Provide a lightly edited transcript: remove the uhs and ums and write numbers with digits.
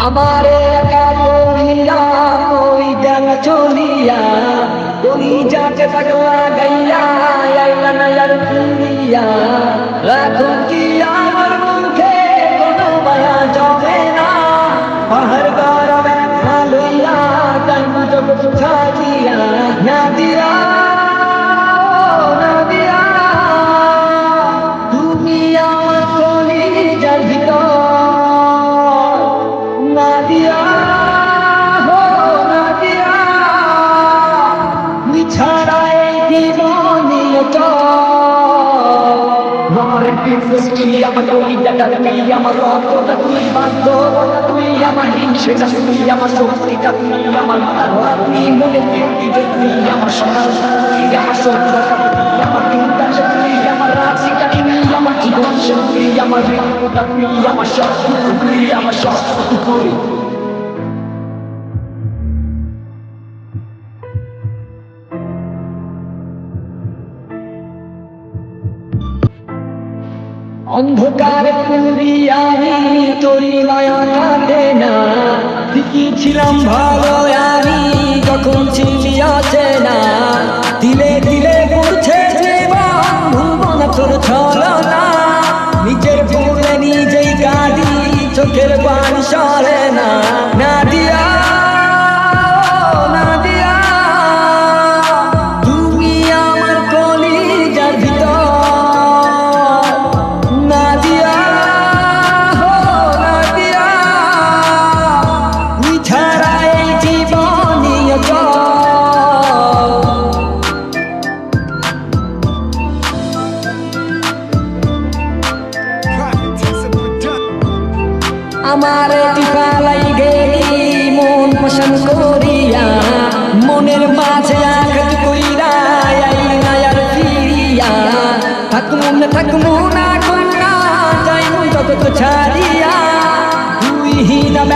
আমারে একা করিয়া ওই ডাঙা চলিয়া ওই যাকে পাগলা গাইয়া আইলা না আর ফিরিয়া এখন কি আমার মুখে কোনো মায়া জমে না পাহাড় গরমে লইয়া টাইম জগৎ ছাড়িয়া না দিয়া তুমি আমার কলিজার ভিতর নাদিয়া হো নাদিয়া বিছাড়া এই জীবনিয়ত আমার তুই আমার কলিজাটা তুমি আমার রক্তটা তুই বান্ধবটা তুই আমার হিংসেটা তুই আমার শক্তিটা তুই আমার তুই মনে তুই আমার সকাল তুই আমার সত্যটা তুই আমার চিন্তা তুই আমার রাশিটা তুই আমার জীবন তুই আমার হৃদয়টা তুই আমার সব তুই আমার সব তুই অন্ধকারে পুরিয়া তোরি মায়া কাটে না ঠিকই ছিলাম ভালো আমি যখন ছিলি আছে না দিলে দিলে পড়ছে জীবন ভুলবো না তোর ছলনা নিজের ভুলে নিজেই কাঁদি চোখের পানি সরে না না দিয়া তুমি আমার কলিজার ভিতর আমার টিপালাই গেলি মন পছন্দ করিয়া মনের মাঝে আঘাত কইরা আইলা আর ফিরিয়া থাকমু না কন্যা যাই জগৎ ছাড়িয়া তুই হিনা